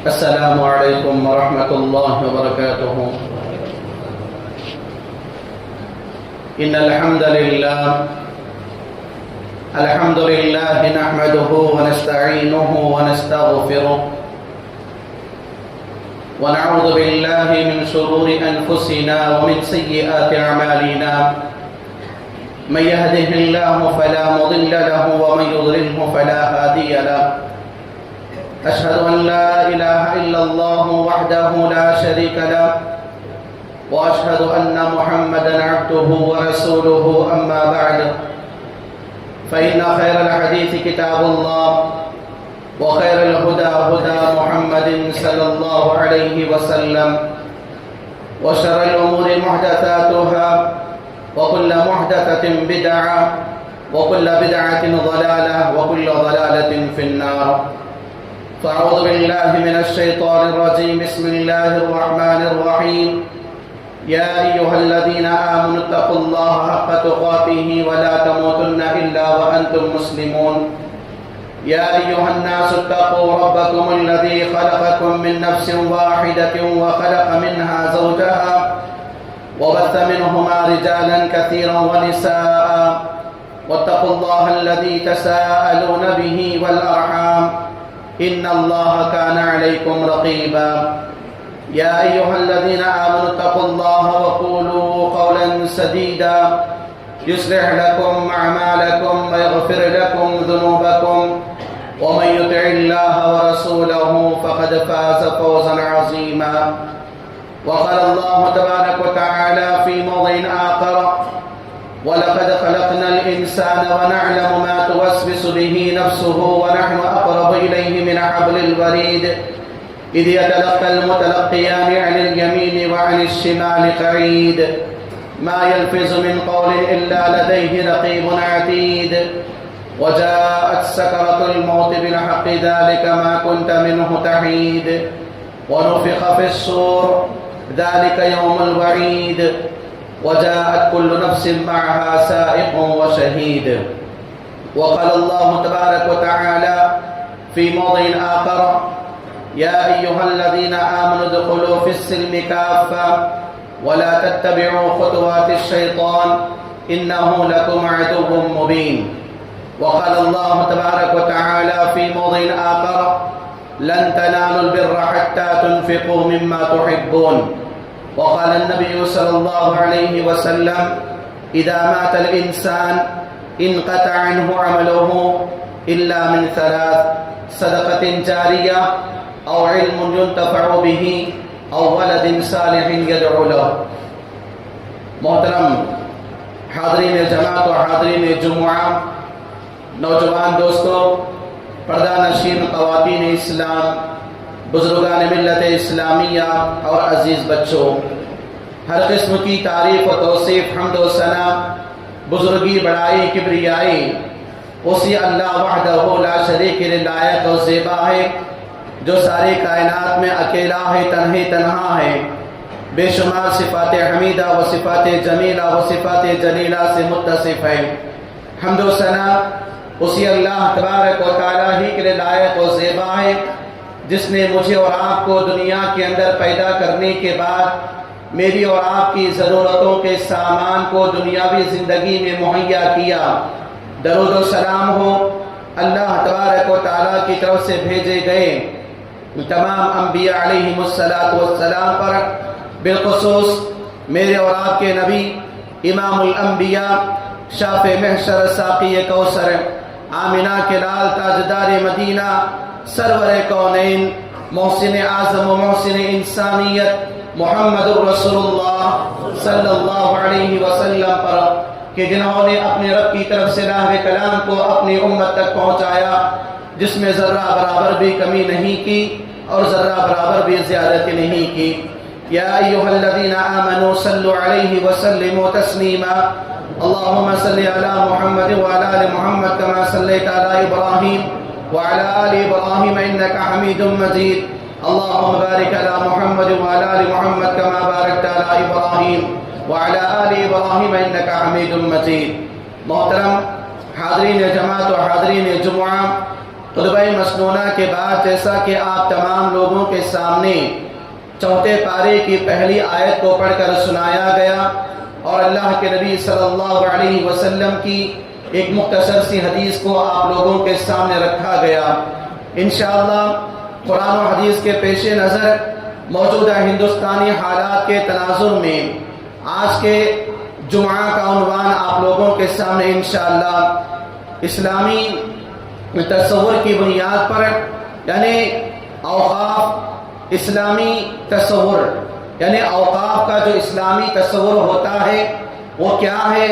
السلام علیکم ورحمۃ اللہ وبرکاتہ۔ ان الحمد للہ نحمده ونستعینه ونستغفره ونعوذ باللہ من شرور انفسنا ومن سیئات اعمالنا من يهده الله فلا مضل له ومن يضلله فلا هادي له أشهد أن لا إله إلا الله وحده لا شريك له وأشهد أن محمدا عبده ورسوله أما بعد فإن خير الحديث كتاب الله وخير الهدى هدى محمد صلى الله عليه وسلم وشر الأمور محدثاتها وكل محدثة بدعة وكل بدعة ضلالة وكل ضلالة في النار فأعوذ بالله من الشيطان الرجيم بسم الله الرحمن الرحيم يا أيها الذين آمنوا اتقوا الله حق تقاته ولا تموتن إلا وأنتم مسلمون يا أيها الناس اتقوا ربكم الذي خلقكم من نفس واحدة وخلق منها زوجها وبث منهما رجالا كثيرا ونساء واتقوا الله الذي تساءلون به والأرحام إن الله كان عليكم رقيبا يا أيها الذين آمنوا اتقوا الله وقولوا قولا سديدا يصلح لكم أعمالكم ويغفر لكم ذنوبكم ومن يطع الله ورسوله فقد فاز فوزا عظيما وقال الله تبارك وتعالى في موضع آخر وَلَقَدْ خَلَقْنَا الْإِنسَانَ وَنَعْلَمُ مَا تُوَسْوِسُ بِهِ نَفْسُهُ وَنَحْنُ أَقْرَبُ إِلَيْهِ مِنْ حَبْلِ الْوَرِيدِ إِذْ يَتَلَقَّى الْمُتَلَقِّيَانِ عَنِ الْيَمِينِ وَعَنِ الشِّمَالِ قَعِيدٌ مَا يَلْفِظُ مِنْ قَوْلٍ إِلَّا لَدَيْهِ رَقِيبٌ عَتِيدٌ وَجَاءَتْ سَكْرَةُ الْمَوْتِ بِالْحَقِّ ذَلِكَ مَا كُنْتَ مِنْهُ تَحِيدُ وَنُفِخَ فِي الصُّورِ ذَلِكَ يَوْمُ الْوَعِيدِ وجاءت كل نفس معها سائق وشهيد وقال الله تبارك وتعالى في موضع آخر يا أيها الذين آمنوا ادخلوا في السلم كافة ولا تتبعوا خطوات الشيطان إنه لكم عدو مبين وقال الله تبارك وتعالى في موضع آخر لن تنالوا البر حتى تنفقوا مما تحبون وقال النبي صلى الله عليه وسلم إذا مات الإنسان انقطع عنه عمله إلا من ثلاث صدقة جارية أو علم ينتفع به أو ولد صالح يدعو له۔ محترم حاضرین جماعت و حاضرین جمعہ، نوجوان دوستوں، پردہ نشین خواتین اسلام، بزرگان ملت اسلامیہ اور عزیز بچوں، ہر قسم کی تعریف و توصیف، حمد و ثنا، بزرگی، بڑائی، کبریائی اسی اللہ وحدہ لا شریک کے لائق و زیبا ہے جو ساری کائنات میں اکیلا ہے، تنہا ہے، بے شمار صفات حمیدہ و صفات جمیلہ و صفات جلیلہ سے متصف ہے۔ حمد و ثنا اسی اللہ تبارک و تعالیٰ ہی کے لائق و زیبا ہے جس نے مجھے اور آپ کو دنیا کے اندر پیدا کرنے کے بعد میری اور آپ کی ضرورتوں کے سامان کو دنیاوی زندگی میں مہیا کیا۔ درود و سلام ہو اللہ تبارک و تعالیٰ کی طرف سے بھیجے گئے تمام انبیاء علیہم السلام پر، بالخصوص میرے اور آپ کے نبی امام الانبیاء، شافع محشر، ساقی کوثر، آمنہ کے لال، تاجدار مدینہ، سرور کونین، محسن اعظم و محسن انسانیت محمد رسول اللہ صلی اللہ علیہ وسلم پر، کہ جنہوں نے اپنے رب کی طرف سے راہ کلام کو اپنی امت تک پہنچایا، جس میں ذرہ برابر بھی کمی نہیں کی اور ذرہ برابر بھی زیادتی نہیں کی۔ یا ایھا الذین آمنوا صلوا علیہ وسلموا تسلیما، اللہم صل علی محمد وعلی آل محمد کما صلیت علی ابراہیم وعلى آل إبراهيم إنك حميد مجيد، اللهم بارك على محمد وعلى آل محمد كما باركت على إبراهيم وعلى آل إبراهيم إنك حميد مجيد۔ محترم حاضرین جماعت و حاضرین جمعہ، خطبہ مسنونہ کے بعد جیسا کہ آپ تمام لوگوں کے سامنے چوتھے پارے کی پہلی آیت کو پڑھ کر سنایا گیا اور اللہ کے نبی صلی اللہ علیہ وسلم کی ایک مختصر سی حدیث کو آپ لوگوں کے سامنے رکھا گیا، انشاءاللہ قرآن و حدیث کے پیش نظر موجودہ ہندوستانی حالات کے تناظر میں آج کے جمعہ کا عنوان آپ لوگوں کے سامنے انشاءاللہ اسلامی تصور کی بنیاد پر، یعنی اوقاف، اسلامی تصور، یعنی اوقاف کا جو اسلامی تصور ہوتا ہے وہ کیا ہے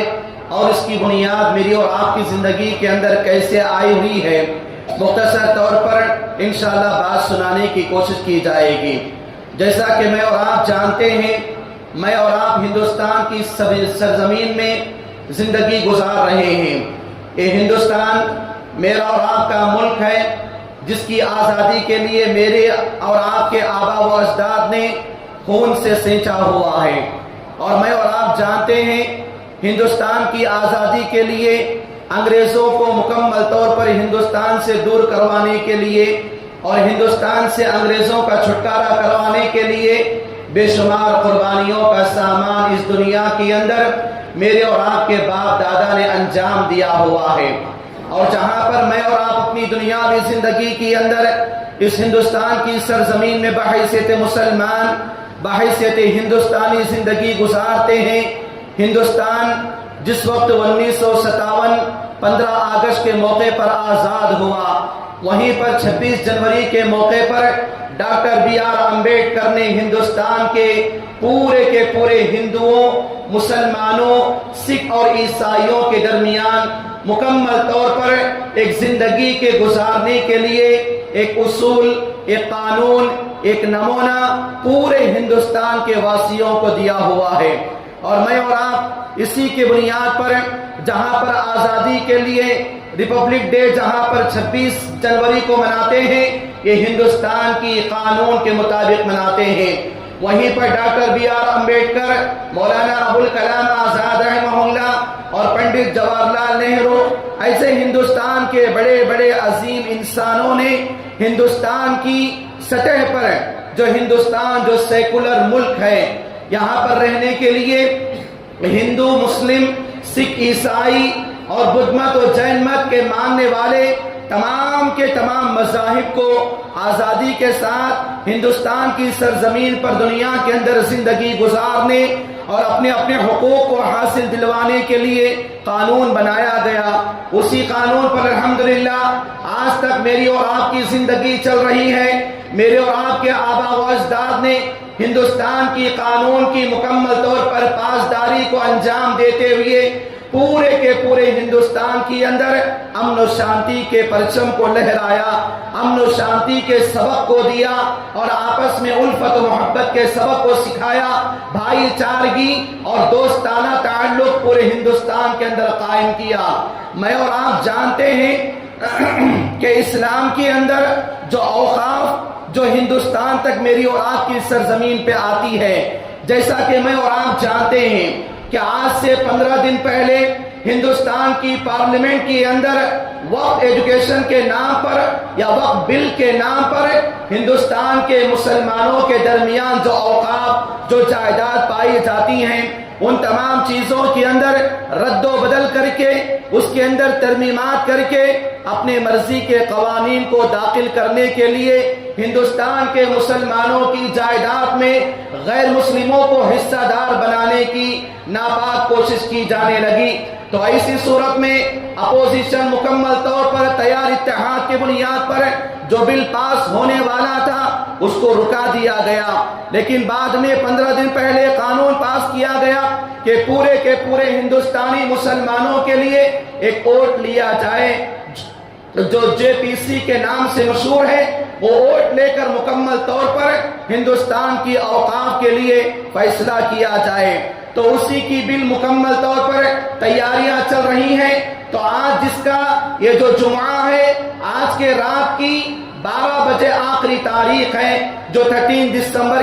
اور اس کی بنیاد میری اور آپ کی زندگی کے اندر کیسے آئی ہوئی ہے، مختصر طور پر انشاءاللہ بات سنانے کی کوشش کی جائے گی۔ جیسا کہ میں اور آپ جانتے ہیں، میں اور آپ ہندوستان کی سرزمین میں زندگی گزار رہے ہیں۔ یہ ہندوستان میرا اور آپ کا ملک ہے جس کی آزادی کے لیے میرے اور آپ کے آبا و اجداد نے خون سے سینچا ہوا ہے، اور میں اور آپ جانتے ہیں ہندوستان کی آزادی کے لیے انگریزوں کو مکمل طور پر ہندوستان سے دور کروانے کے لیے اور ہندوستان سے انگریزوں کا چھٹکارا کروانے کے لیے بے شمار قربانیوں کا سامان اس دنیا کے اندر میرے اور آپ کے باپ دادا نے انجام دیا ہوا ہے۔ اور جہاں پر میں اور آپ اپنی دنیاوی زندگی کے اندر اس ہندوستان کی سرزمین میں بحیثیت مسلمان، بحیثیت ہندوستانی زندگی گزارتے ہیں، ہندوستان جس وقت 1957 15 اگست کے موقع پر آزاد ہوا، وہیں پر 26 جنوری کے موقع پر ڈاکٹر بی آر امبیڈکر نے ہندوستان کے پورے ہندوؤں، مسلمانوں، سکھ اور عیسائیوں کے درمیان مکمل طور پر ایک زندگی کے گزارنے کے لیے ایک اصول، ایک قانون، ایک نمونہ پورے ہندوستان کے واسیوں کو دیا ہوا ہے۔ اور میں اور آپ اسی کے بنیاد پر جہاں پر آزادی کے لیے ریپبلک ڈے جہاں پر 26 جنوری کو مناتے ہیں، یہ ہندوستان کی قانون کے مطابق مناتے ہیں، وہیں پر doctor B are Ambedkar, Maulana Abul Kalam Azad رحمہ اللہ اور پنڈت جواہر لال نہرو ایسے ہندوستان کے بڑے بڑے عظیم انسانوں نے ہندوستان کی سطح پر جو ہندوستان جو سیکولر ملک ہے، یہاں پر رہنے کے لیے ہندو، مسلم، سکھ، عیسائی اور بدھ مت و جین مت کے ماننے والے تمام کے تمام مذاہب کو آزادی کے ساتھ ہندوستان کی سرزمین پر دنیا کے اندر زندگی گزارنے اور اپنے اپنے حقوق کو حاصل دلوانے کے لیے قانون بنایا گیا۔ اسی قانون پر الحمدللہ آج تک میری اور آپ کی زندگی چل رہی ہے۔ میرے اور آپ کے آبا و اجداد نے ہندوستان کی قانون کی مکمل طور پر پاسداری کو انجام دیتے ہوئے پورے کے پورے ہندوستان کے اندر امن و شانتی کے پرچم کو لہرایا، امن و شانتی کے سبق کو دیا اور آپس میں الفت و محبت کے سبق کو سکھایا، بھائی چارگی اور دوستانہ تعلق پورے ہندوستان کے اندر قائم کیا۔ میں اور آپ جانتے ہیں کہ اسلام کے اندر جو اوقاف جو ہندوستان تک میری اور آپ کی سرزمین پہ آتی ہے، جیسا کہ میں اور آپ جانتے ہیں کہ آج سے 15 دن پہلے ہندوستان کی پارلیمنٹ کے اندر وقف ایجوکیشن کے نام پر یا وقف بل کے نام پر ہندوستان کے مسلمانوں کے درمیان جو اوقاف، جو جائیداد پائی جاتی ہیں، ان تمام چیزوں کے اندر رد و بدل کر کے اس کے اندر ترمیمات کر کے اپنے مرضی کے قوانین کو داخل کرنے کے لیے ہندوستان کے مسلمانوں کی جائیداد میں غیر مسلموں کو حصہ دار بنانے کی ناپاک کوشش کی جانے لگی۔ تو ایسی صورت میں اپوزیشن مکمل طور پر تیار اتحاد کی بنیاد پر جو بل پاس ہونے والا تھا اس کو رکا دیا گیا، لیکن بعد میں 15 دن پہلے قانون پاس کیا گیا کہ پورے کے پورے ہندوستانی مسلمانوں کے لیے ایک ووٹ لیا جائے جو جے پی سی کے نام سے مشہور ہے، وہ ووٹ لے کر مکمل طور پر ہندوستان کی اوقاف کے لیے فیصلہ کیا جائے۔ تو اسی کی بل مکمل طور پر تیاریاں چل رہی ہیں۔ تو آج جس کا یہ جو جمعہ ہے، آج کے رات کی 12 بجے آخری تاریخ ہے جو 13 ستمبر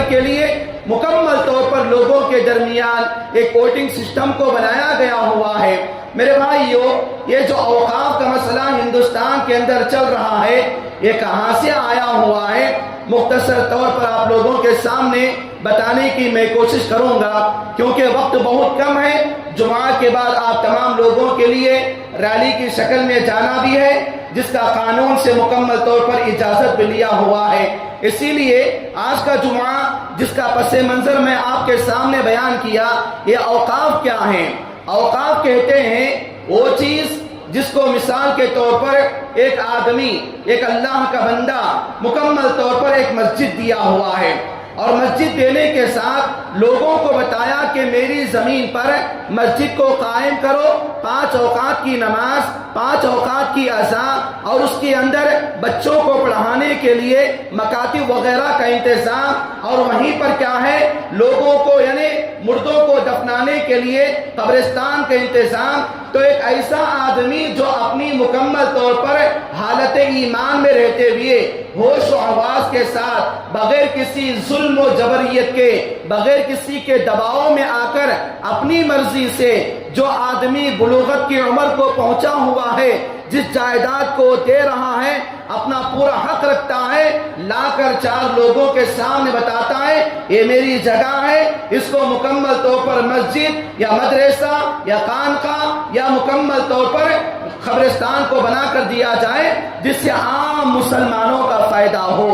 کے لیے مکمل طور پر لوگوں کے درمیان ایک ووٹنگ سسٹم کو بنایا گیا ہوا ہے۔ میرے بھائیو، یہ جو اوقاف کا مسئلہ ہندوستان کے اندر چل رہا ہے، یہ کہاں سے آیا ہوا ہے؟ مختصر طور پر آپ لوگوں کے سامنے بتانے کی میں کوشش کروں گا، کیونکہ وقت بہت کم ہے۔ جمعہ کے بعد آپ تمام لوگوں کے لیے ریلی کی شکل میں جانا بھی ہے، جس کا قانون سے مکمل طور پر اجازت بھی لیا ہوا ہے۔ اسی لیے آج کا جمعہ جس کا پس منظر میں آپ کے سامنے بیان کیا، یہ اوقاف کیا ہیں؟ اوقاف کہتے ہیں وہ چیز جس کو مثال کے طور پر ایک آدمی، ایک اللہ کا بندہ مکمل طور پر ایک مسجد دیا ہوا ہے، اور مسجد دینے کے ساتھ لوگوں کو بتایا کہ میری زمین پر مسجد کو قائم کرو، 5 اوقات کی نماز، 5 اوقات کی اذان، اور اس کے اندر بچوں کو پڑھانے کے لیے مکاتب وغیرہ کا انتظام، اور وہیں پر کیا ہے، لوگوں کو یعنی مردوں کو دفنانے کے لیے قبرستان کا انتظام۔ تو ایک ایسا آدمی جو اپنی مکمل طور پر حالت ایمان میں رہتے ہوئے ہوش و حواس کے ساتھ، بغیر کسی ظلم و جبریت کے، بغیر کسی کے دباؤ میں آ کر اپنی مرضی سے جو آدمی بلوغت کی عمر کو پہنچا ہوا ہے، جس جائیداد کو دے رہا ہے، اپنا پورا حق رکھتا ہے، لا کر 4 لوگوں کے سامنے بتاتا ہے یہ میری جگہ ہے، اس کو مکمل طور پر مسجد یا مدرسہ یا خانقاہ یا مکمل طور پر قبرستان کو بنا کر دیا جائے، جس سے عام مسلمانوں کا فائدہ ہو۔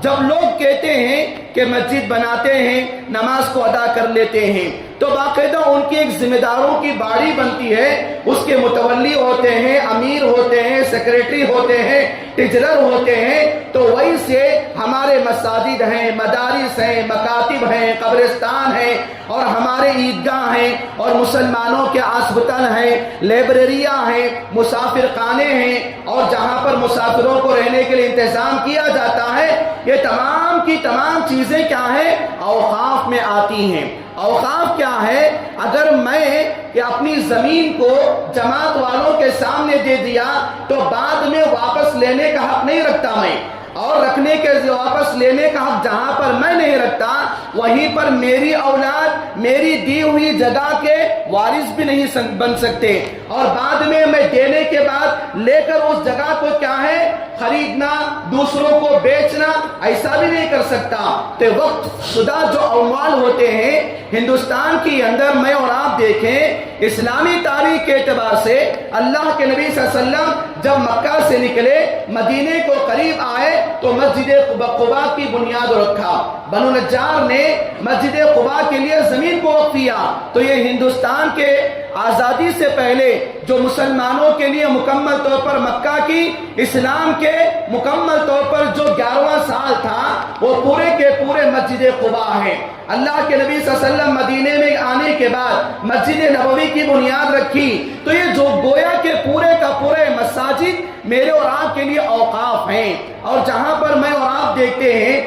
جب لوگ کہتے ہیں کہ مسجد بناتے ہیں، نماز کو ادا کر لیتے ہیں، تو باقاعدہ ان کی ایک ذمہ داروں کی باڑی بنتی ہے، اس کے متولی ہوتے ہیں، امیر ہوتے ہیں، سیکریٹری ہوتے ہیں، ٹیچرر ہوتے ہیں۔ تو وہی سے ہمارے مساجد ہیں، مدارس ہیں، مکاتب ہیں، قبرستان ہیں، اور ہمارے عیدگاہ ہیں، اور مسلمانوں کے ہسپتال ہیں، لائبریریاں ہیں، مسافر خانے ہیں، اور جہاں پر مسافروں کو رہنے کے لیے انتظام کیا جاتا ہے، یہ تمام کی تمام چیزیں کیا ہیں؟ اوقاف میں آتی ہیں۔ اوقاف کیا ہے؟ اگر میں کہ اپنی زمین کو جماعت والوں کے سامنے دے دیا تو بعد میں واپس لینے کا حق نہیں رکھتا میں، اور رکھنے کے واپس لینے کا حق جہاں پر میں نہیں رکھتا، وہیں پر میری اولاد میری دی ہوئی جگہ کے وارث بھی نہیں بن سکتے، اور بعد میں دینے کے بعد لے کر اس جگہ کو کیا ہے، خریدنا، دوسروں کو بیچنا، ایسا بھی نہیں کر سکتا۔ تو وقت شدہ جو اموال ہوتے ہیں ہندوستان کے اندر، میں اور آپ دیکھیں اسلامی تاریخ کے اعتبار سے، اللہ کے نبی صلی اللہ علیہ وسلم جب مکہ سے نکلے، مدینے کو قریب آئے تو مسجد قباء کی بنیاد رکھا۔ بنو نجار نے مسجد قباء کے لیے زمین کو وقف کیا۔ تو یہ ہندوستان کے آزادی سے پہلے جو مسلمانوں کے لیے مکمل طور پر مکہ کی اسلام کے مکمل طور پر جو 11واں سال تھا، وہ پورے کے پورے مسجد قباء ہے۔ اللہ کے نبی صلی اللہ علیہ وسلم مدینے میں آنے کے بعد مسجد نبوی کی بنیاد رکھی۔ تو یہ جو گویا کے پورے کا پورے مساجد میرے اور آپ کے لیے اوقاف ہیں، اور جہاں پر میں اور آپ دیکھتے ہیں،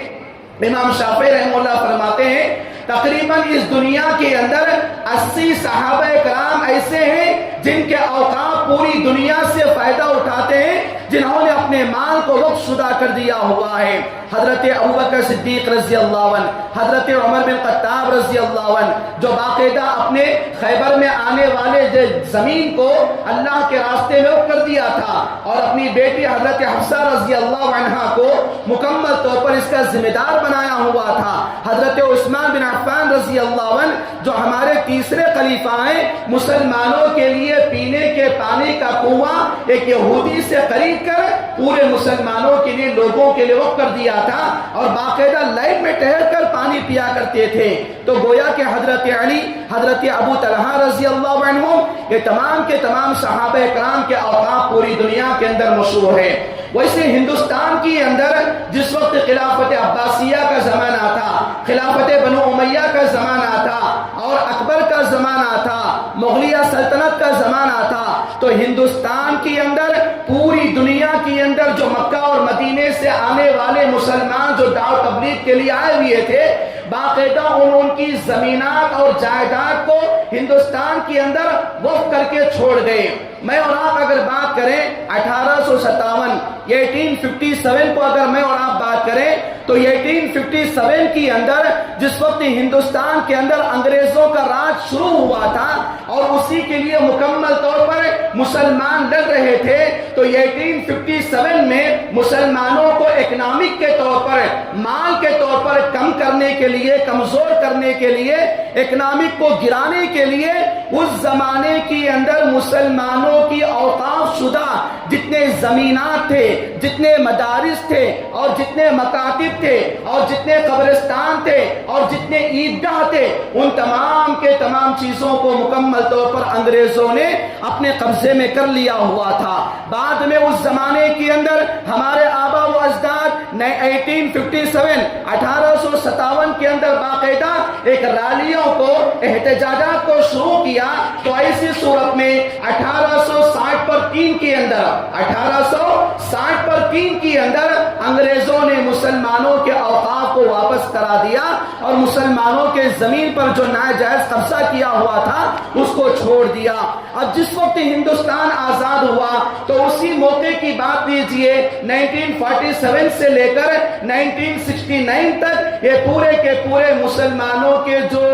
امام شافعی رحمہ اللہ فرماتے ہیں تقریباً اس دنیا کے اندر 80 صحابہ کرام ایسے ہیں جن کے اوقاف پوری دنیا سے فائدہ اٹھاتے ہیں، جنہوں نے اپنے مال کو وقف شدہ کر دیا ہوا ہے۔ حضرت ابوبکر صدیق رضی اللہ عنہ، حضرت عمر بن خطاب رضی اللہ عنہ، جو باقاعدہ اپنے خیبر میں آنے والے زمین کو اللہ کے راستے میں وقف کر دیا تھا، اور اپنی بیٹی حضرت حفصہ رضی اللہ عنہا کو مکمل طور پر اس کا ذمہ دار بنایا ہوا تھا۔ حضرت عثمان بن عفان رضی اللہ عنہ جو ہمارے تیسرے خلیفہ ہیں، مسلمانوں کے لیے پینے کے پانی کا کنواں ایک یہودی سے خرید کر پورے مسلمانوں کے لیے، لوگوں کے لیے وقف کر دیا تھا، اور باقاعدہ لائٹ میں ٹہر کر پانی پیا کرتے تھے۔ تو گویا کہ حضرت علی، حضرت ابو طلحہ رضی اللہ عنہ، یہ تمام کے تمام صحابہ کرام کے اوقاف پوری دنیا کے اندر مشہور ہے۔ ویسے ہندوستان کے اندر جس وقت خلافت عباسیہ کا زمانہ تھا، خلافت بنو امیہ کا زمانہ تھا، اور اکبر کا زمانہ تھا، مغلیہ سلطنت کا زمانہ تھا، تو ہندوستان کے اندر پوری دنیا کے اندر جو مکہ اور مدینے سے آنے والے مسلمان جو دعوت تبلیغ کے لیے آئے ہوئے تھے، باقاعدہ ان کی زمینات اور جائیداد کو ہندوستان کے اندر وقف کر کے چھوڑ گئے۔ میں اور آپ اگر بات کریں 1857 یا 1857 کو اگر میں اور آپ بات کریں تو 1857 کی اندر جس وقت ہندوستان کے اندر انگریزوں کا راج شروع ہوا تھا اور اسی کے لیے مکمل طور پر مسلمان لڑ رہے تھے، تو 1857 میں مسلمانوں کو اکنامک کے طور پر، مال کے طور پر کم کرنے کے لیے، کمزور کرنے کے لیے، اکنامک کو گرانے کے لیے اس زمانے کے اندر مسلمانوں کی اوقاف شدہ جتنے زمینات تھے، جتنے مدارس تھے اور جتنے مکاتب تھے اور جتنے قبرستان تھے اور جتنے عیدگاہ تھے، ان تمام کے تمام چیزوں کو مکمل طور پر انگریزوں نے اپنے قبضے میں کر لیا ہوا تھا۔ بعد میں اس زمانے کے اندر ہمارے آبا و اجداد 1857 کے اندر باقاعدہ ایک ریلیوں کو، احتجاجات کو شروع کیا، تو ایسی صورت میں 1860 پر 3 کے اندر 1860 پر 3 کے اندر انگریزوں نے مسلمانوں کے اوقاف کو واپس کرا دیا اور مسلمانوں کے زمین پر جو ناجائز قبضہ کیا ہوا تھا اس کو چھوڑ دیا۔ اب جس وقت ہندوستان آزاد ہوا تو اسی موقع کی بات لیجئے، 1947 سے لے کر 1969 تک یہ پورے کے پورے مسلمانوں کے جو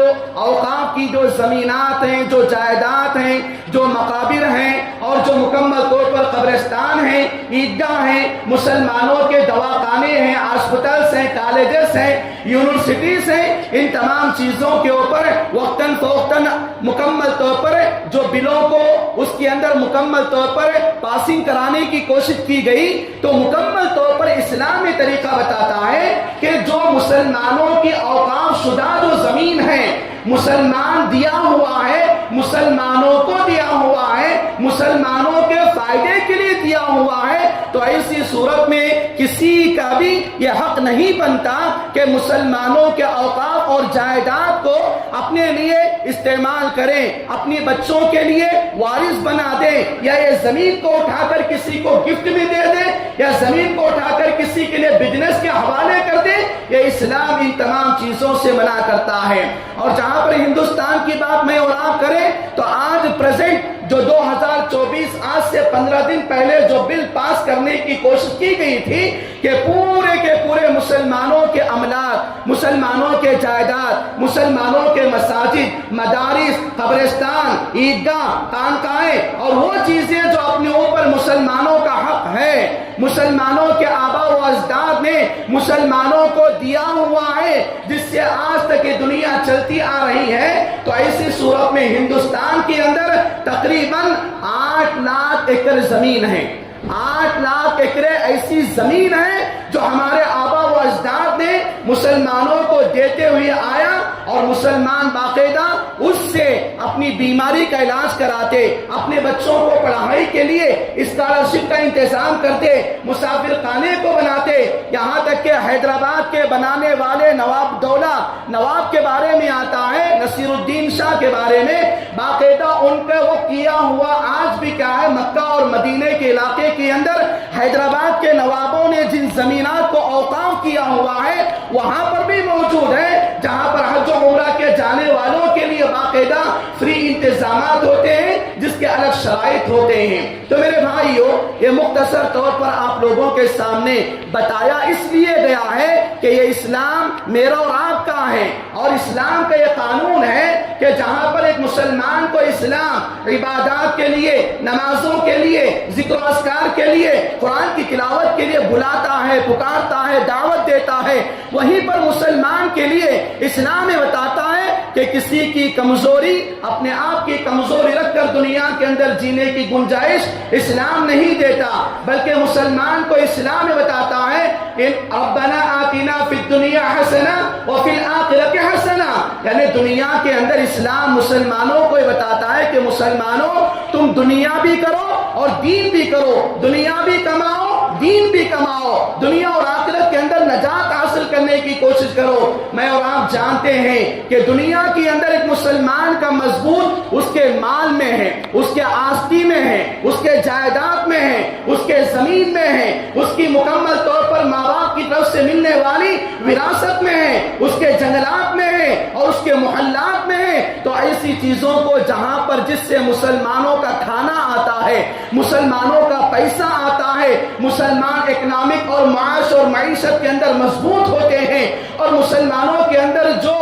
اوقاف کی جو زمینات ہیں، جو جائیداد ہیں، جو مقابر ہیں اور جو مکمل طور پر قبرستان ہیں، عیدگاہ ہیں، مسلمانوں کے دواخانے ہیں، ہاسپٹلس ہیں، کالجز ہیں، یونیورسٹیز ہیں، ان تمام چیزوں کے اوپر وقتاً فوقتاً مکمل طور پر جو بلوں کو اس کے اندر مکمل طور پر پاسنگ کرانے کی کوشش کی گئی، تو مکمل طور پر اسلامی طریقہ بتاتا ہے کہ جو مسلمانوں کی اوقاف شدہ جو زمین ہے، مسلمان دیا ہوا ہے، مسلمانوں کو دیا ہوا ہے، مسلمانوں کے فائدے کے لیے دیا ہوا ہے، تو ایسی صورت میں کسی کا بھی یہ حق نہیں بنتا کہ مسلمانوں کے اوقاف اور جائیداد کو اپنے لیے استعمال کریں، اپنی بچوں کے لیے وارث بنا دیں، یا یہ زمین کو اٹھا کر کسی کو گفٹ میں دے دیں، یا زمین کو اٹھا کر کسی کے لیے بزنس کے حوالے کر دیں۔ یہ اسلام ان تمام چیزوں سے منع کرتا ہے۔ اور جہاں پر ہندوستان کی بات میں اور آپ کریں تو آج پریزنٹ جو 2024 آج سے 15 دن پہلے جو بل پاس کرنے کی کوشش کی گئی تھی کہ پورے کے پورے مسلمانوں کے املاک، مسلمانوں کے جائیداد، مسلمانوں کے مساجد، مدارس، قبرستان، عیدگاہ، خانقاہیں اور وہ چیزیں جو اپنے اوپر مسلمانوں کا حق ہے، مسلمانوں کے آبا و اجداد نے مسلمانوں کو دیا ہوا ہے، جس سے آج تک یہ دنیا چلتی آ رہی ہے، تو ایسی صورت میں ہندوستان کے اندر تقریباً 8 لاکھ ایکڑ زمین ہے۔ 8 لاکھ ایکڑ ایسی زمین ہے جو ہمارے آبا و اجداد نے مسلمانوں کو دیتے ہوئے آیا، اور مسلمان باقاعدہ اس سے اپنی بیماری کا علاج کراتے، اپنے بچوں کو پڑھائی کے لیے اسکالرشپ کا انتظام کرتے، مسافر خانے کو بناتے، یہاں تک کہ حیدرآباد کے بنانے والے نواب دولہ نواب کے بارے میں آتا ہے، نصیر الدین شاہ کے بارے میں، باقاعدہ ان کا وہ کیا ہوا آج بھی کیا ہے، مکہ اور مدینے کے علاقے کے اندر حیدرآباد کے نوابوں نے جن زمینات کو اوقاف کیا ہوا ہے وہاں پر بھی موجود ہے، جہاں پر حج و عمرہ کے جانے والوں کے لیے باقاعدہ فری انتظامات ہوتے ہیں، جس کے الگ شرائط ہوتے ہیں۔ تو میرے بھائیو، یہ مختصر طور پر آپ لوگوں کے سامنے بتایا اس لیے گیا ہے کہ یہ اسلام میرا اور آپ کا ہے، اور اسلام کا یہ قانون ہے کہ جہاں پر ایک مسلمان کو اسلام عبادات کے لیے، نمازوں کے لیے، ذکر و اذکار کے لیے، قرآن کی تلاوت کے لیے بلاتا ہے، پکارتا ہے، دعوت دیتا ہے، وہیں پر مسلمان کے لیے اسلام بتاتا ہے کہ کسی کی کمزوری، اپنے آپ کی کمزوری رکھ کر دنیا کے اندر جینے کی گنجائش اسلام نہیں دیتا، بلکہ مسلمان کو اسلام بتاتا ہے ان ربنا آتنا فی الدنیا حسنہ وفی الآخرۃ حسنہ، یعنی دنیا کے اندر اسلام مسلمانوں کو بتاتا ہے کہ مسلمانوں تم دنیا بھی کرو اور دین بھی کرو، دنیا بھی کماؤ، دین بھی کماؤ، دنیا اور آخرت کے اندر نجات حاصل کرنے کی کوشش کرو۔ میں اور آپ جانتے ہیں کہ دنیا کے اندر ایک مسلمان کا مضبوط اس کے مال میں ہے، اس کے آستی میں ہے، اس کے جائیداد میں ہے، اس کے زمین میں ہے، اس کی مکمل طور پر ماں باپ کی طرف سے ملنے والی وراثت میں ہے، اس کے جنگلات میں ہے اور اس کے محلات میں ہے۔ تو ایسی چیزوں کو جہاں پر جس سے مسلمانوں کا کھانا آتا ہے، مسلمانوں کا پیسہ آتا ہے، مسلمان اکنامک اور معاش اور معیشت کے اندر مضبوط ہوتے ہیں، اور مسلمانوں کے اندر جو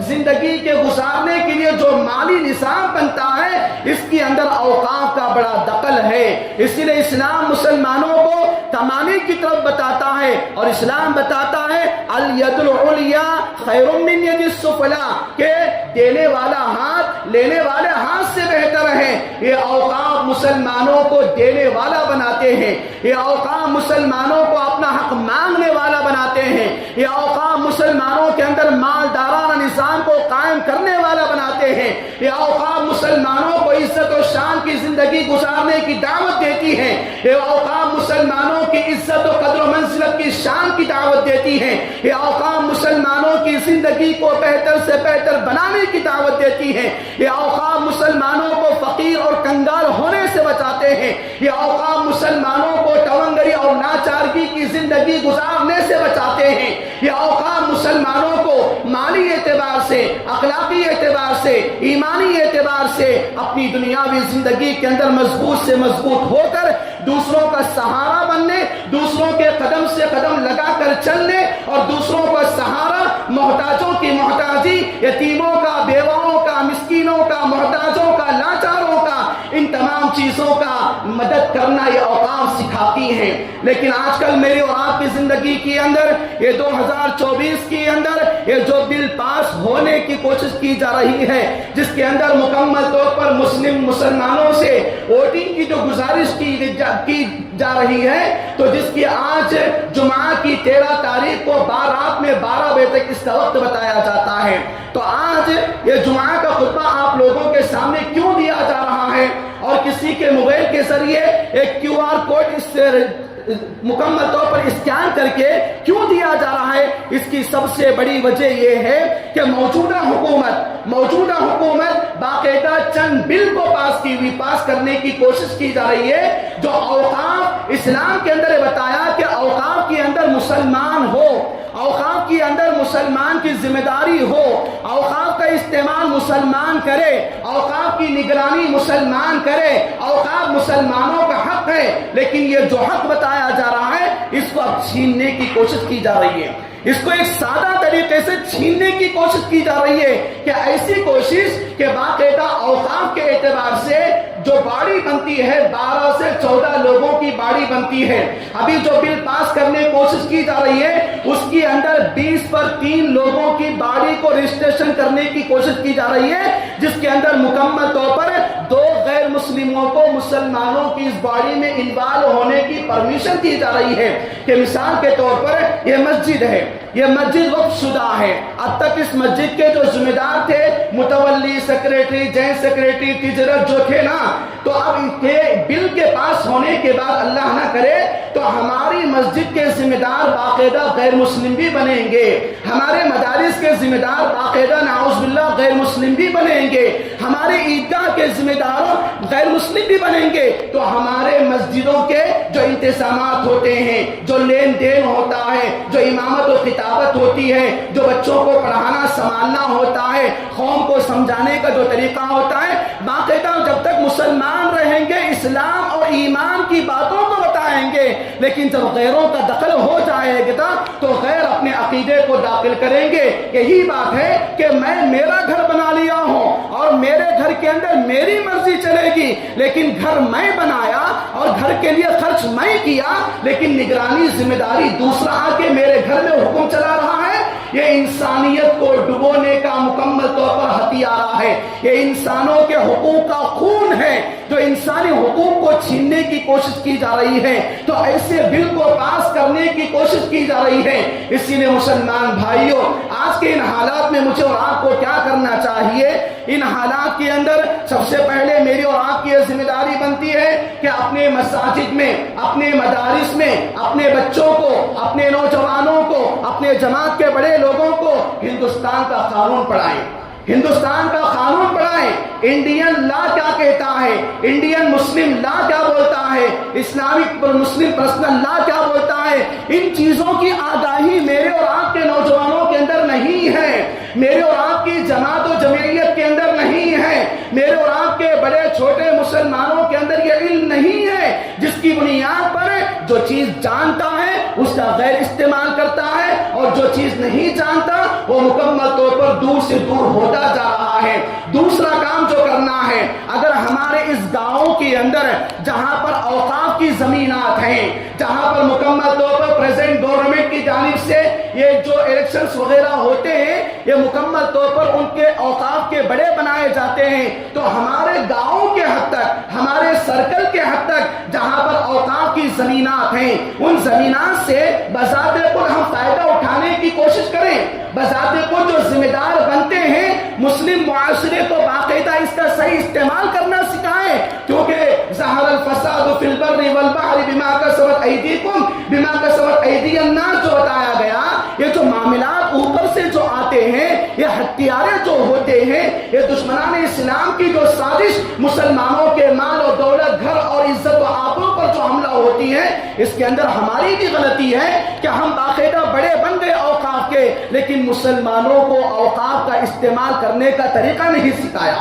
زندگی کے گزارنے کے لیے جو مالی نظام بنتا ہے، اس کے اندر اوقاف کا بڑا دخل ہے۔ اسی لیے اسلام مسلمانوں کو کمانے کی طرف بتاتا ہے، اور اسلام بتاتا ہے الید العلیا خیر من ید السفلی، کہ دینے والا ہاتھ لینے والے ہاتھ سے بہتر ہے۔ یہ اوقاف مسلمانوں کو دینے والا بناتے ہیں، یہ اوقاف مسلمانوں کو اپنا حق مانگنے والا بناتے ہیں، یہ اوقاف مسلمانوں کے اندر مالدارانہ نظام کو قائم کرنے والا بناتے ہیں، یہ اوقاف مسلمانوں کو عزت و شان کی زندگی گزارنے کی دعوت دیتی ہیں، یہ اوقاف مسلمانوں کی عزت و قدر و منزلت کی شان کی دعوت دیتی ہیں، یہ اوقاف مسلمانوں کی زندگی کو بہتر سے بہتر بنانے کی دعوت دیتی ہیں، یہ اوقاف مسلمانوں کو فقیر اور کنگال ہونے سے بچاتے ہیں، یہ اوقاف مسلمانوں کو ٹونگری اور ناچارگی کی زندگی گزارنے سے بچاتے ہیں، یہ اوقاف مسلمانوں کو مالی اعتبار سے، اخلاقی اعتبار سے، ایمانی اعتبار سے اپنی دنیاوی زندگی کے اندر مضبوط سے مضبوط ہو کر دوسروں کا سہارا بننے، دوسروں کے قدم سے قدم لگا کر چلنے، اور دوسروں کا سہارا، محتاجوں کی محتاجی، یتیموں کا، بیواؤں کا، مسکینوں کا، محتاجوں کا، لاچاروں کا، ان تمام چیزوں کا مدد کرنا یہ اوقاف سکھاتی ہیں۔ لیکن آج کل میری اور آپ کی زندگی کے اندر، یہ 2024 کے اندر یہ جو بل پاس ہونے کی کوشش کی جا رہی ہے، جس کے اندر مکمل طور پر مسلمانوں سے ووٹنگ کی جو گزارش کی جا رہی ہے، تو جس کی آج جمعہ کی 13 تاریخ کو رات میں 12 بجے تک اس کا وقت بتایا جاتا ہے، تو آج یہ جمعہ کا خطبہ آپ لوگوں کے سامنے کیوں دیا جا رہا ہے، اور کسی کے موبائل کے ذریعے ایک QR کوڈ اس سے مکمل طور پر اسکین کر کے کیوں دیا جا رہا ہے؟ اس کی سب سے بڑی وجہ یہ ہے کہ موجودہ حکومت باقاعدہ چند بل کو پاس کرنے کی کوشش کی جا رہی ہے، جو اوقاف اسلام کے اندر بتایا کہ اوقاف کے اندر مسلمان ہو، اوقاف کے اندر مسلمان کی ذمہ داری ہو، اوقاف کا استعمال مسلمان کرے، اوقاف کی نگرانی مسلمان کرے، اوقاف مسلمانوں کا حق ہے، لیکن یہ جو حق بتایا جا رہا ہے اس کو اب چھیننے کی کوشش کی جا رہی ہے، اس کو ایک سادہ طریقے سے چھیننے کی کوشش کی جا رہی ہے، کہ ایسی کوشش کہ باقاعدہ اوقاف کے اعتبار سے جو باڑی بنتی ہے 12 سے 14 لوگوں کی باڑی بنتی ہے، ابھی جو بل پاس کرنے کی کوشش کی جا رہی ہے اس کے اندر 20 پر 3 لوگوں کی باڑی کو رجسٹریشن کرنے کی کوشش کی جا رہی ہے، جس کے اندر مکمل طور پر 2 غیر مسلموں کو مسلمانوں کی اس باڑی میں انوالو ہونے کی پرمیشن دی جا رہی ہے، کہ مثال کے طور پر یہ مسجد ہے، یہ مسجد وقف شدہ ہے، اب تک اس مسجد کے جو ذمہ دار تھے، متولی، سیکریٹری، جوائنٹ سیکریٹری، تجارت جو تھے نا، تو اب کے بل کے پاس ہونے کے بعد اللہ نہ کرے تو ہماری مسجد کے ذمہ دار باقاعدہ غیر مسلم بھی بنیں گے، ہمارے مدارس کے ذمہ دار باقاعدہ نعوذ باللہ غیر مسلم بھی بنیں گے، ہمارے عیدگاہ کے ذمہ دار غیر مسلم بھی بنیں گے، تو ہمارے مسجدوں کے جو انتظامات ہوتے ہیں، جو لین دین ہوتا ہے، جو امامت و خطابت ہوتی ہے، جو بچوں کو پڑھانا سنبھالنا ہوتا ہے، قوم کو سمجھانے کا جو طریقہ ہوتا ہے، باقاعدہ جب تک مسلمان رہیں گے اسلام اور ایمان کی باتوں کو بتائیں گے، لیکن جب غیروں کا دخل ہو جائے گا تو غیر اپنے عقیدے کو داخل کریں گے۔ یہی بات ہے کہ میں میرا گھر بنا لیا ہوں اور میرے گھر کے اندر میری مرضی چلے گی، لیکن گھر میں بنایا اور گھر کے لیے خرچ میں کیا، لیکن نگرانی ذمہ داری دوسرا آ کے میرے گھر میں حکم چلا رہا ہے، یہ انسانیت کو ڈبونے کا مکمل طور پر ہتھیارہ ہے، یہ انسانوں کے حقوق کا خون ہے، جو انسانی حقوق کو چھیننے کی کوشش کی جا رہی ہے، تو ایسے بل کو پاس کرنے کی کوشش کی جا رہی ہے۔ اسی لیے مسلمان بھائیوں، آج کے ان حالات میں مجھے اور آپ کو کیا کرنا چاہیے؟ ان حالات کے اندر سب سے پہلے میری اور آپ کی یہ ذمہ داری بنتی ہے کہ اپنے مساجد میں، اپنے مدارس میں، اپنے بچوں کو، اپنے نوجوانوں کو، اپنے جماعت کے بڑے لوگوں کو ہندوستان کا قانون پڑھائیں، ہندوستان کا قانون پڑھائیں، انڈین لا کیا کہتا ہے، انڈین مسلم لا کیا بولتا ہے، اسلامک مسلم پرسنل لا کیا بولتا ہے، ان چیزوں کی آگاہی میرے اور آپ کے نوجوانوں کے اندر نہیں ہے، میرے اور آپ کی جماعت و جمعیت کے اندر نہیں ہے، چھوٹے مسلمانوں کے اندر یہ علم نہیں ہے جس کی بنیاد پر جو چیز جانتا ہے اس کا غیر استعمال کرتا ہے اور جو چیز نہیں جانتا وہ مکمل طور پر دور سے دور ہوتا جا رہا ہے۔ دوسرا کام جو کرنا ہے، اگر ہمارے اس گاؤں کے اندر جہاں پر اوقاف کی زمینات ہیں، جہاں پر مکمل طور پر پریزنٹ گورنمنٹ کی جانب سے یہ جو الیکشنز وغیرہ ہوتے ہیں یہ مکمل طور پر ان کے اوقاف کے بڑے بنائے جاتے ہیں، تو ہمارے گاؤں کے حد تک، ہمارے سرکل کے حد تک جہاں پر اوقاف کی زمینات ہیں ان زمینات سے بذات خود ہم فائدہ اٹھانے کی کوشش کریں۔ بذات خود جو ذمہ دار بنتے ہیں مسلم معاشرے کو باقاعدہ اس کا صحیح استعمال کرنا سکھائیں، کیونکہ ظہر الفساد فی البر والبحر بما کسبت ایدیکم بما کسبت ایدی الناس جو بتایا گیا، یہ جو معاملات اوپر سے جو آتے ہیں، یہ ہتھیاریں جو ہوتے ہیں، یہ دشمنان اسلام کی جو سازش مسلمانوں کے مال و دولت، گھر اور عزت و آبرو پر جو حملہ ہوتی ہے، اس کے اندر ہماری بھی غلطی ہے کہ ہم باقاعدہ بڑے بن گئے اوقاف کے، لیکن مسلمانوں کو اوقاف کا استعمال کرنے کا طریقہ نہیں سکھایا،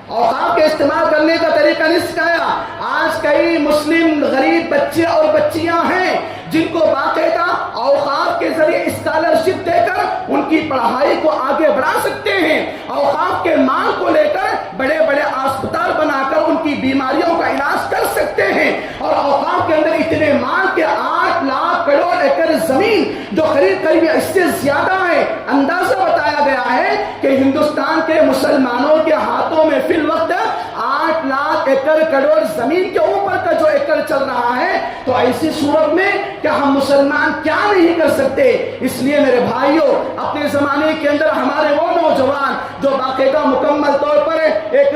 اوقاف کے استعمال کرنے کا طریقہ نہیں سکھایا۔ آج کئی مسلم غریب بچے اور بچیاں ہیں جن کو باقاعدہ اوقاف کے ذریعے اسکالرشپ دے کر ان کی پڑھائی کو آگے بڑھا سکتے ہیں، اوقاف کے مال کو لے کر بڑے بڑے اسپتال بنا کر ان کی بیماریوں کا علاج کر سکتے ہیں، اور اوقاف کے اندر اتنے مال کے 8 لاکھ کروڑ ایکڑ زمین جو قریب اس سے زیادہ ہے۔ اندازہ بتایا گیا ہے کہ ہندوستان کے مسلمانوں کے ہاتھوں میں فی الوقت 8 لاکھ ایکڑ کروڑ زمین کے اوپر کا جو ایکڑ چل رہا ہے، تو ایسی صورت میں کہ ہم مسلمان کیا نہیں کر سکتے۔ اس لیے میرے بھائیوں، اپنے زمانے کے اندر ہمارے وہ نوجوان جو باقاعدہ مکمل طور پر ایک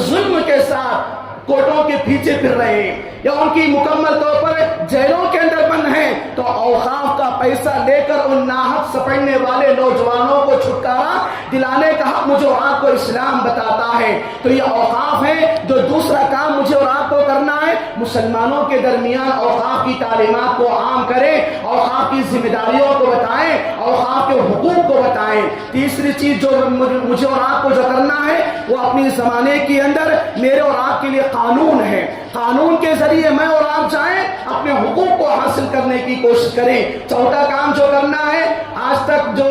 ظلم کے ساتھ کوٹوں کے پیچھے پھر رہے ہیں یا ان کی مکمل طور پر جیلوں کے اندر بند ہیں، تو اوقاف کا پیسہ لے کر ان ناحق سپڑنے والے نوجوانوں کو چھٹکارا دلانے کا حق مجھے اور آپ کو اسلام بتاتا ہے۔ تو یہ اوقاف ہے جو دوسرا کام مجھے اور آپ کو کرنا ہے، مسلمانوں کے درمیان اوقاف کی تعلیمات کو عام کریں، اوقاف کی ذمہ داریوں کو بتائیں، اوقاف کے حقوق کو بتائیں۔ تیسری چیز جو مجھے اور آپ کو جو کرنا ہے وہ اپنی زمانے کے اندر میرے اور آپ کے لیے قانون ہے، قانون کے ذریعے میں اور آپ جائیں اپنے حقوق کو حاصل کرنے کی کوشش کریں۔ چوتھا کام جو کرنا ہے، آج تک جو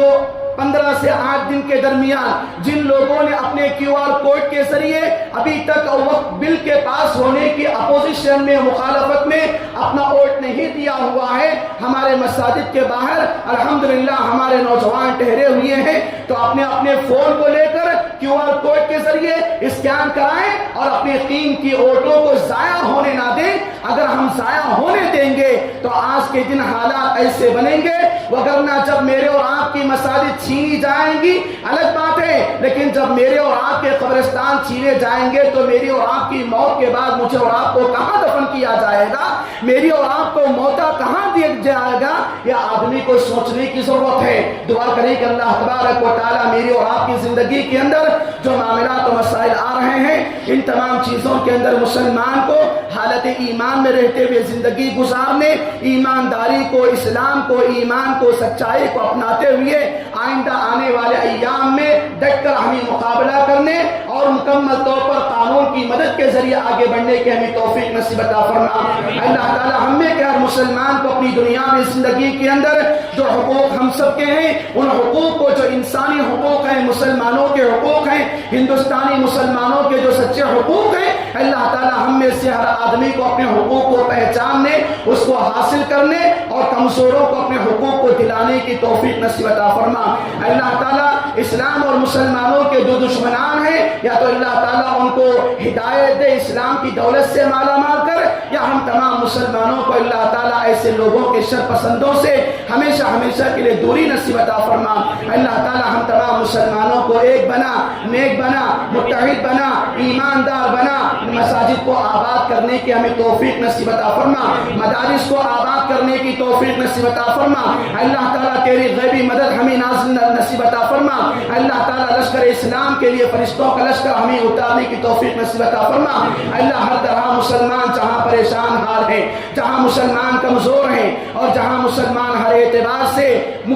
15 سے 8 دن کے درمیان جن لوگوں نے اپنے QR کوڈ کے ذریعے ابھی تک وقت بل کے پاس ہونے کی اپوزیشن میں، مخالفت میں اپنا ووٹ نہیں دیا ہوا ہے، ہمارے مساجد کے باہر الحمدللہ ہمارے نوجوان ٹھہرے ہوئے ہیں، تو اپنے اپنے فون کو لے کر QR کوڈ کے ذریعے اسکین کرائیں اور اپنے قیمتی ووٹوں کو ضائع ہونے نہ دیں۔ اگر ہم ضائع ہونے دیں گے تو آج کے دن حالات ایسے بنیں گے، وگرنہ جب میرے اور آپ کی مساجد چھینی جائیں گی الگ بات ہے، لیکن جب میرے اور آپ کے قبرستان چھینے جائیں گے تو میری اور آپ کی موت کے بعد مجھے اور آپ کو کہاں دفن کیا جائے گا، میری اور آپ کو موتا کہاں دیا جائے گا، یہ آدمی کو سوچنے کی ضرورت ہے۔ دعا کریں کہ اللہ تبارک و تعالیٰ میری اور آپ کی زندگی کے اندر جو معاملات و مسائل آ رہے ہیں ان تمام چیزوں کے اندر مسلمان کو حالت ایمان میں رہتے ہوئے زندگی گزارنے، ایمانداری کو، اسلام کو، ایمان کو، سچائی کو اپناتے ہوئے آئندہ آنے والے ایام میں ڈٹ کر ہمیں مقابلہ کرنے اور مکمل طور پر قانون کی مدد کے ذریعے آگے بڑھنے کی ہمیں توفیق نصیب عطا فرما۔ اللہ تعالی ہم میں کہ ہر مسلمان کو اپنی دنیا میں زندگی کے اندر جو حقوق ہم سب کے ہیں ان حقوق کو، جو انسانی حقوق ہیں، مسلمانوں کے حقوق ہیں، ہندوستانی مسلمانوں کے جو سچے حقوق ہیں، اللہ تعالی ہم میں سے ہر آدمی کو اپنے حقوق کو پہچاننے، اس کو حاصل کرنے اور کمزوروں کو اپنے حقوق کو دلانے کی توفیق نصیب عطا فرما۔ اللہ تعالیٰ اسلام اور مسلمانوں کے جو دشمنان ہیں یا تو اللہ تعالیٰ ان کو ہدایت دے، اسلام کی دولت سے مالا مال کر، یا ہم تمام مسلمانوں کو اللہ تعالیٰ ایسے لوگوں کے شر پسندوں سے ہمیشہ ہمیشہ کے لیے دوری نصیب عطا فرما۔ اللہ تعالیٰ ہم تمام مسلمانوں کو ایک بنا، نیک بنا، متحد بنا، ایماندار بنا، مساجد کو آباد کرنے کی ہمیں توفیق نصیب عطا فرما، مدارس کو آباد کرنے کی توفیق نصیب عطا فرما۔ اللہ تعالیٰ تیری غیبی مدد ہمیں نازل نصیب عطا فرما۔ اللہ تعالیٰ لشکر اسلام کے لیے فرشتوں کا لشکر ہمیں اتارنے کی توفیق نصیب عطا فرما۔ اللہ ہر طرح مسلمان جہاں پریشان حال ہیں، جہاں مسلمان کمزور ہیں اور جہاں مسلمان ہر اعتبار سے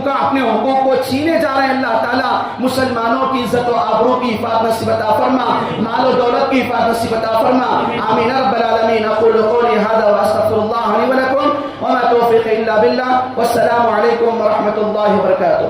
اپنے حقوق کو چھینے جا رہے ہیں اللہ تعالیٰ مسلمانوں کی عزت و آبرو کی حفاظت نصیب عطا فرما، مال و دولت کی حفاظت نصیب عطا فرما، آمین رب العالمین۔ اقول قولی هذا واستغفر اللہ لی ولکم وما توفیق الا باللہ، والسلام علیکم ورحمۃ اللہ وبرکاتہ۔